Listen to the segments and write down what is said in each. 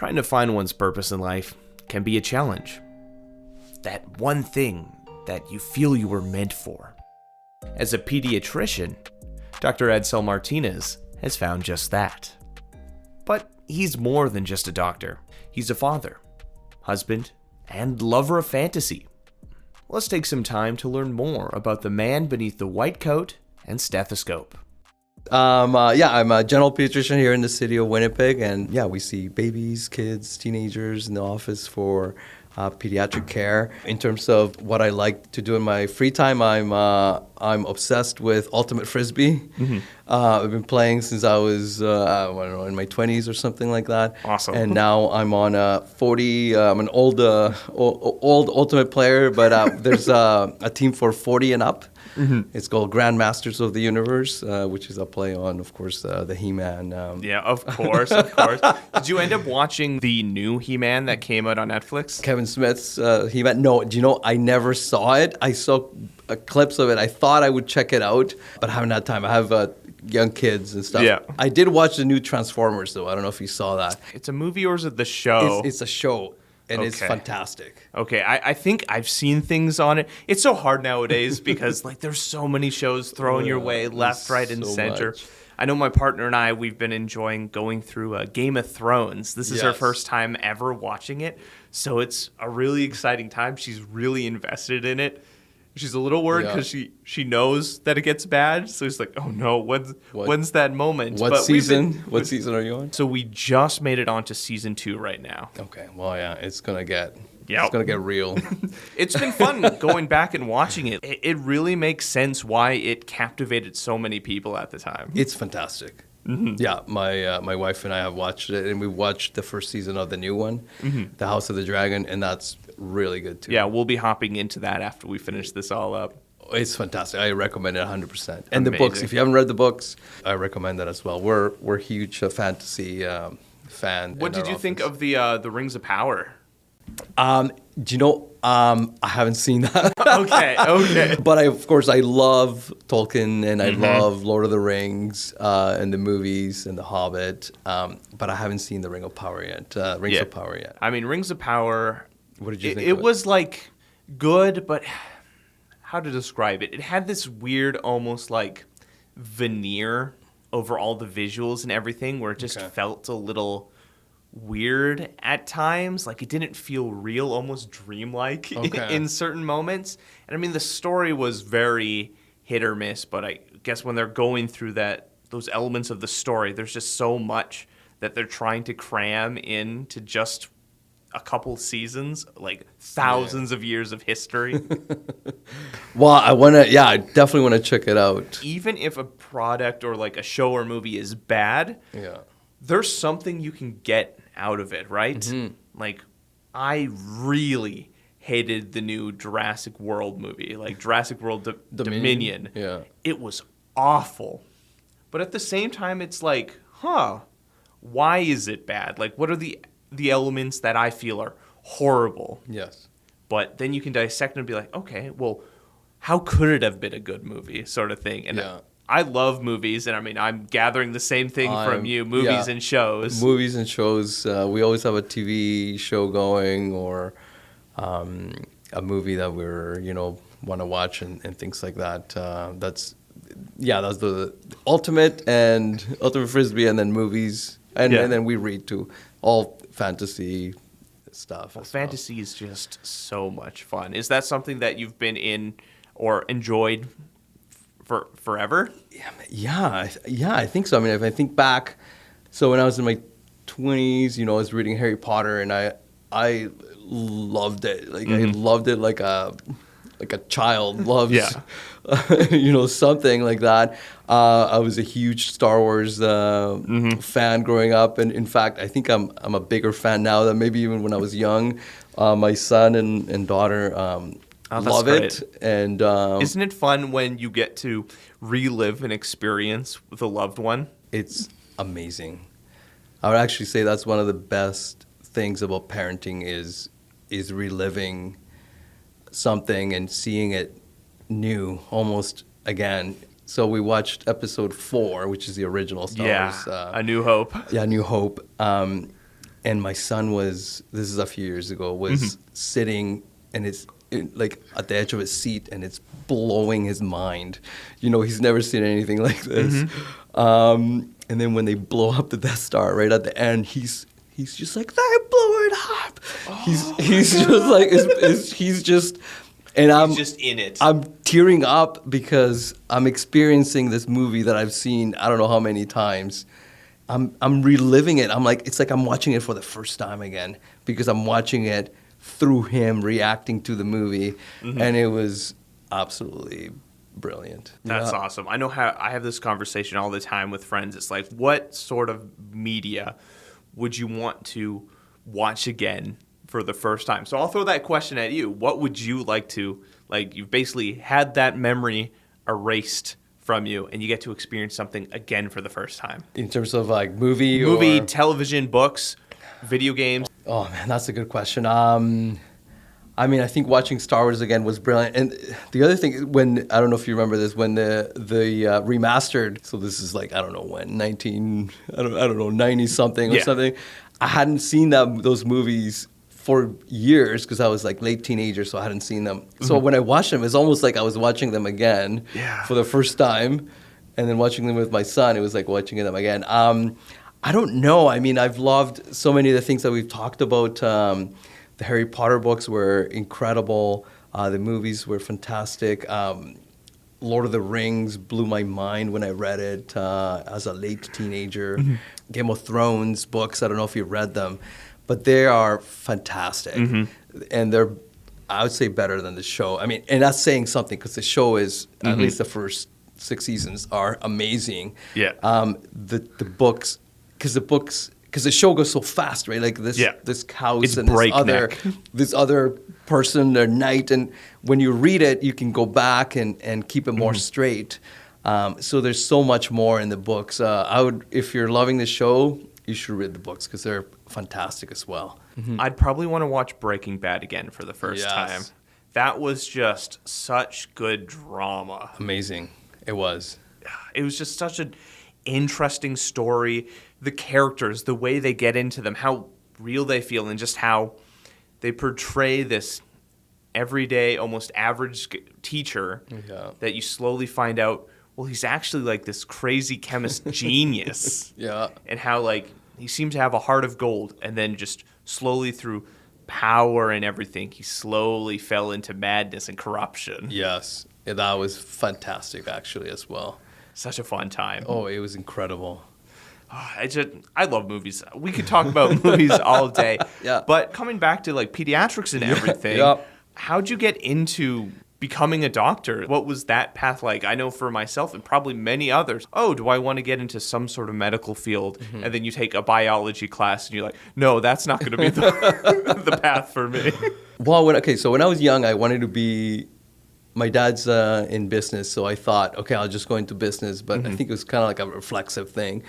trying to find one's purpose in life can be a challenge. That one thing that you feel you were meant for. As a pediatrician, Dr. Eddsel Martinez has found just that. But he's more than just a doctor. He's a father, husband, and lover of fantasy. Let's take some time to learn more about the man beneath the white coat and stethoscope. I'm a general pediatrician here in the city of Winnipeg, and we see babies, kids, teenagers in the office for pediatric care. In terms of what I like to do in my free time, I'm obsessed with ultimate frisbee. Mm-hmm. I've been playing since I was in my 20s or something like that. Awesome. And now I'm on a 40. I'm an old ultimate player, but there's a team for 40 and up. Mm-hmm. It's called Grandmasters of the Universe, which is a play on, of course, the He-Man. Yeah, of course. Did you end up watching the new He-Man that came out on Netflix? Kevin Smith's He-Man? No, do you know, I never saw it. I saw clips of it. I thought I would check it out, but I haven't had time. I have young kids and stuff. Yeah. I did watch the new Transformers, though. I don't know if you saw that. It's a movie or is it the show? It's a show. And it's fantastic. Okay, I think I've seen things on it. It's so hard nowadays because there's so many shows thrown your way, left, right, and center. Much. I know my partner and I, we've been enjoying going through Game of Thrones. This is our first time ever watching it, so it's a really exciting time. She's really invested in it. She's a little worried because she knows that it gets bad. So she's like, oh no, when's that moment? What season are you on? So we just made it on to season 2 right now. Okay, well, it's going to get real. It's been fun going back and watching it. It really makes sense why it captivated so many people at the time. It's fantastic. Mm-hmm. Yeah, my wife and I have watched it, and we watched the first season of the new one, The House of the Dragon, and that's really good too. Yeah, we'll be hopping into that after we finish this all up. It's fantastic. I recommend it 100%. And the books, if you haven't read the books, I recommend that as well. We're huge fantasy fan. What did you think of the Rings of Power? Do you know? I haven't seen that. Okay. But of course, I love Tolkien and I love Lord of the Rings and the movies and The Hobbit. But I haven't seen the Ring of Power yet. Rings of Power yet. I mean, Rings of Power. What did you think? It was good, but how to describe it? It had this weird, almost veneer over all the visuals and everything, where it just felt a little weird at times. It didn't feel real, almost dreamlike in certain moments. And I mean, the story was very hit or miss, but I guess when they're going through those elements of the story, there's just so much that they're trying to cram into just a couple seasons, thousands of years of history. Well, I definitely want to check it out. Even if a product or a show or movie is bad, there's something you can get out of it, right? Mm-hmm. I really hated the new Jurassic World movie, Jurassic World Dominion. Yeah. It was awful. But at the same time, it's why is it bad? What are the elements that I feel are horrible? Yes. But then you can dissect and be like, okay, well, how could it have been a good movie, sort of thing? And I love movies, and I mean, I'm gathering the same thing from you, movies and shows. Movies and shows. We always have a TV show going or a movie that we're, want to watch and things like that. That's the ultimate frisbee, and then movies, and then we read too. All fantasy stuff. Well, fantasy is just so much fun. Is that something that you've been in or enjoyed for forever? Yeah, I think so. I mean, if I think back, so when I was in my 20s, I was reading Harry Potter, and I loved it. I loved it like a child loves, something like that. I was a huge Star Wars fan growing up, and in fact, I think I'm a bigger fan now than maybe even when I was young. My son and daughter love it, and isn't it fun when you get to relive an experience with a loved one? It's amazing. I would actually say that's one of the best things about parenting is reliving something and seeing it new almost again. So we watched episode 4, which is the original Star Wars. A New Hope. Yeah, New Hope. and my son this is a few years ago, was sitting and it's like at the edge of his seat and it's blowing his mind. He's never seen anything like this. And then when they blow up the Death Star right at the end, he's just like, they blew it up. He's just like, he's just, and I'm just in it. I'm tearing up because I'm experiencing this movie that I've seen I don't know how many times. I'm reliving it. It's like I'm watching it for the first time again because I'm watching it through him reacting to the movie, and it was absolutely brilliant. That's awesome. I know how I have this conversation all the time with friends. It's like, what sort of media would you want to watch again for the first time? So I'll throw that question at you. What would you like to, you've basically had that memory erased from you and you get to experience something again for the first time? In terms of movie, television, books, video games? Oh man, that's a good question. I think watching Star Wars again was brilliant. And the other thing, I don't know if you remember this, when the remastered, so this is I don't know when, 90 something or something. I hadn't seen those movies for years because I was late teenager, so I hadn't seen them. So when I watched them, it's almost like I was watching them again for the first time. And then watching them with my son, it was like watching them again. I don't know. I've loved so many of the things that we've talked about. The Harry Potter books were incredible. The movies were fantastic. Lord of the Rings blew my mind when I read it as a late teenager. Game of Thrones books, I don't know if you read them, but they are fantastic. And they're, I would say, better than the show. And that's saying something because the show is, at least the first 6 seasons, are amazing. Yeah. The books, because the show goes so fast, right? This house it's and breakneck. this other person, their knight, and when you read it, you can go back and keep it more straight. So there's so much more in the books. If you're loving the show, you should read the books because they're fantastic as well. I'd probably want to watch Breaking Bad again for the first time. That was just such good drama. Amazing. It was. It was just such an interesting story. The characters, the way they get into them, how real they feel, and just how they portray this everyday, almost average teacher that you slowly find out, well, he's actually this crazy chemist genius. And how he seemed to have a heart of gold, and then just slowly through power and everything, he slowly fell into madness and corruption. Yes. Yeah, that was fantastic actually as well. Such a fun time. Oh, it was incredible. I love movies. We could talk about movies all day. But coming back to pediatrics and everything, how'd you get into becoming a doctor? What was that path like? I know for myself and probably many others, do I want to get into some sort of medical field? And then you take a biology class and you're like, no, that's not going to be the path for me. Well, when I was young, I wanted to be, my dad's in business, so I thought, okay, I'll just go into business. But I think it was kind of a reflexive thing.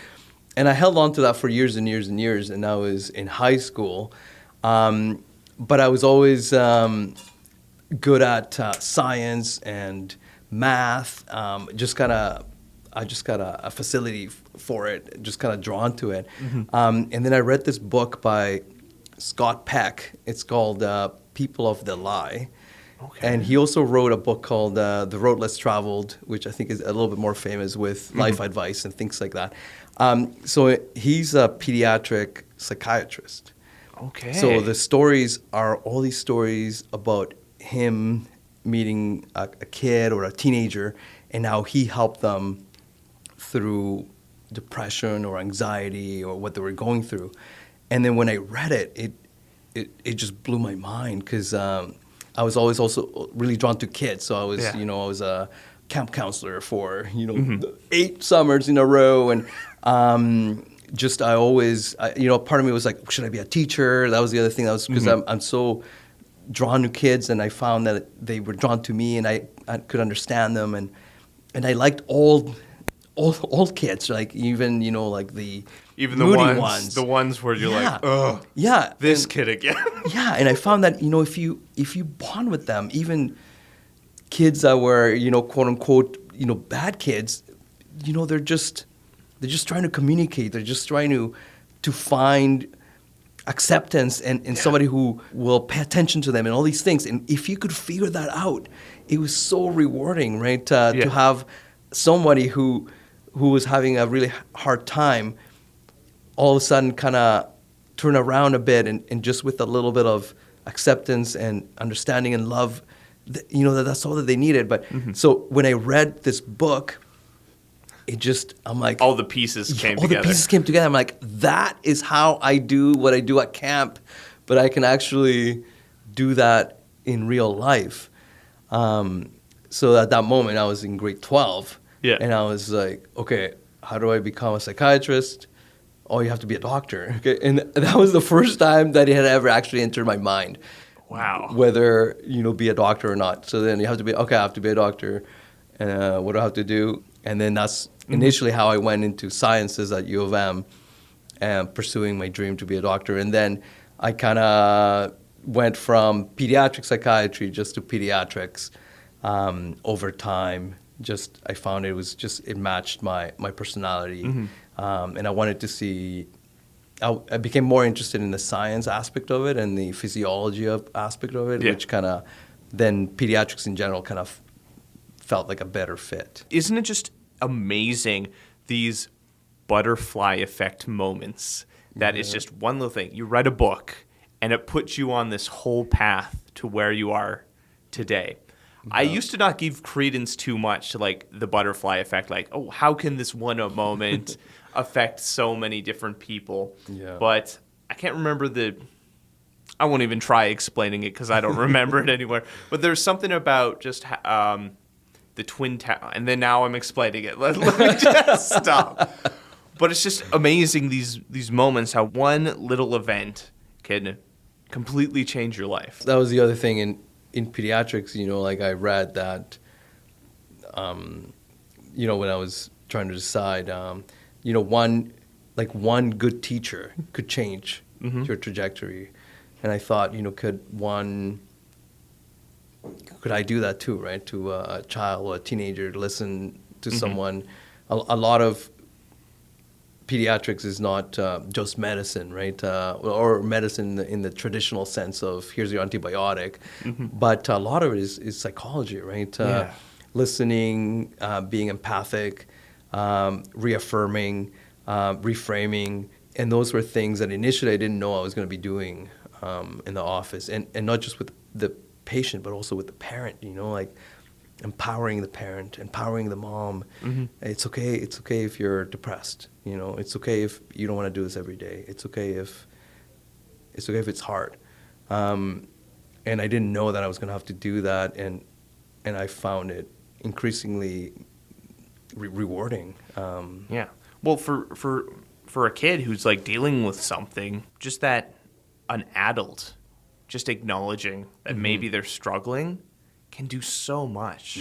And I held on to that for years and years and years, and I was in high school. But I was always good at science and math. I just got a facility for it, just kind of drawn to it. And then I read this book by Scott Peck. It's called People of the Lie. Okay. And he also wrote a book called The Road Less Traveled, which I think is a little bit more famous with life advice and things like that. So he's a pediatric psychiatrist. Okay. So the stories are all these stories about him meeting a kid or a teenager and how he helped them through depression or anxiety or what they were going through. And then when I read it, it just blew my mind because I was always also really drawn to kids. So I was, I was a camp counselor for, 8 summers in a row. And I always, part of me was like, should I be a teacher? That was the other thing. That was because I'm so drawn to kids, and I found that they were drawn to me, and I could understand them. And I liked all kids, even the moody ones. The ones where you're this kid again. And I found that, if you bond with them, even kids that were, quote unquote, bad kids, they're just trying to communicate. They're just trying to find acceptance and somebody who will pay attention to them and all these things. And if you could figure that out, it was so rewarding, right? To have somebody who was having a really hard time all of a sudden kind of turn around a bit and just with a little bit of acceptance and understanding and love, that's all that they needed. But so when I read this book, I'm like, all the pieces came together. All the pieces came together. I'm like, that is how I do what I do at camp, but I can actually do that in real life. So at that moment, I was in grade 12, and I was like, okay, how do I become a psychiatrist? Oh, you have to be a doctor. Okay, and that was the first time that it had ever actually entered my mind. Wow. Whether be a doctor or not. So then you have to be, okay, I have to be a doctor. And what do I have to do? And then that's initially how I went into sciences at U of M and pursuing my dream to be a doctor. And then I kind of went from pediatric psychiatry just to pediatrics over time. I found it matched my personality. And I wanted to see, I became more interested in the science aspect of it and the physiology aspect of it, which kind of, then pediatrics in general kind of felt like a better fit. Isn't it just amazing, these butterfly effect moments, that it's just one little thing. You read a book, and it puts you on this whole path to where you are today. I used to not give credence too much to like the butterfly effect, like, oh, how can this one moment affect so many different people? Yeah. But I can't remember I won't even try explaining it because I don't remember it anywhere. But there's something about just the Twin Tower, and then now I'm explaining it. Let me just stop. But it's just amazing, these moments, how one little event can completely change your life. That was the other thing in pediatrics, like I read that, when I was trying to decide, one good teacher could change your trajectory. And I thought, could I do that too, right? To a child or a teenager, to listen to someone. A lot of pediatrics is not just medicine, right? Or medicine in the traditional sense of here's your antibiotic. But a lot of it is psychology, right? Listening, being empathic, reaffirming, reframing. And those were things that initially I didn't know I was going to be doing in the office. And not just with the patient, but also with the parent, like empowering the parent, empowering the mom. It's okay if you're depressed, it's okay if you don't want to do this every day. It's okay if it's hard. And I didn't know that I was going to have to do that, and I found it increasingly rewarding. Well, for a kid who's like dealing with something, just that an adult just acknowledging that maybe they're struggling can do so much.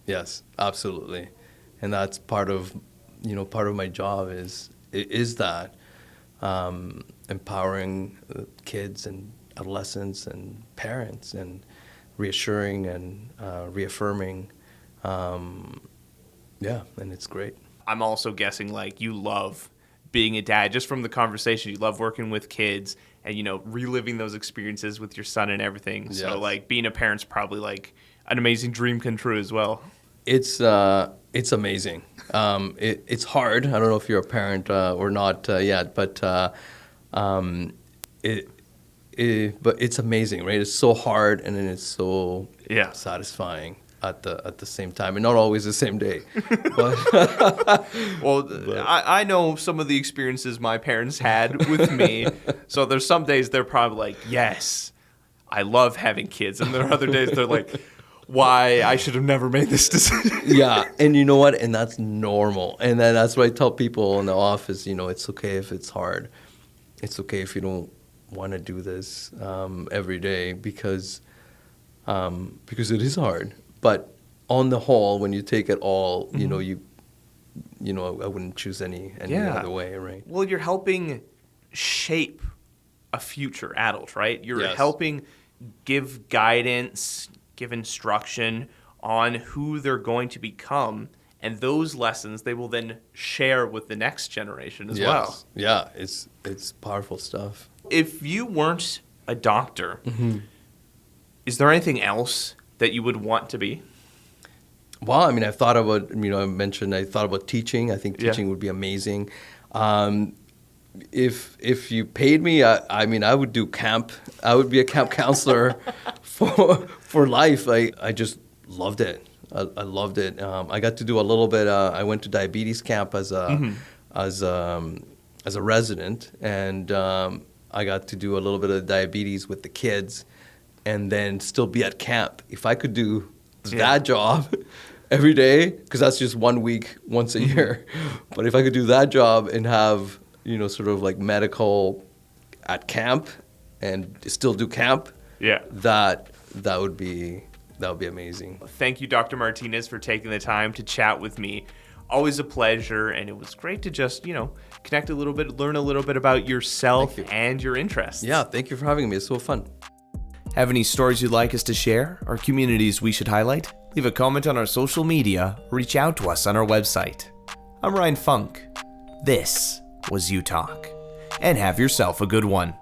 Yes, absolutely. And that's part of my job is that empowering kids and adolescents and parents and reassuring and reaffirming. And it's great. I'm also guessing like you love being a dad, just from the conversation. You love working with kids and, reliving those experiences with your son and everything. Yes. So like being a parent's probably like an amazing dream come true as well. It's amazing. It's hard. I don't know if you're a parent or not yet, but it's amazing, right? It's so hard, and then it's so satisfying at the same time, and not always the same day. I know some of the experiences my parents had with me. So there's some days they're probably like, yes, I love having kids, and there are other days they're like, why I should have never made this decision. Yeah, and you know what? And that's normal. And then that's what I tell people in the office, it's okay if it's hard. It's okay if you don't want to do this every day because it is hard. But on the whole, when you take it all, I wouldn't choose any other way, right? Well, you're helping shape a future adult, right? You're helping give guidance, give instruction on who they're going to become, and those lessons they will then share with the next generation as well. Yeah, it's powerful stuff. if you weren't a doctor, is there anything else that you would want to be? Well, I mean, I've thought about, I thought about teaching. I think teaching would be amazing. If you paid me, I would do camp. I would be a camp counselor for life. I just loved it. I loved it. I got to do a little bit. I went to diabetes camp as a resident, and I got to do a little bit of diabetes with the kids, and then still be at camp. If I could do that job every day, because that's just 1 week, once a year. But if I could do that job and have, sort of like medical at camp and still do camp, that would be amazing. Thank you, Dr. Martinez, for taking the time to chat with me. Always a pleasure, and it was great to just, connect a little bit, learn a little bit about yourself and your interests. Yeah, thank you for having me. It's so fun. Have any stories you'd like us to share, or communities we should highlight? Leave a comment on our social media, or reach out to us on our website. I'm Ryan Funk. This was You Talk, and have yourself a good one.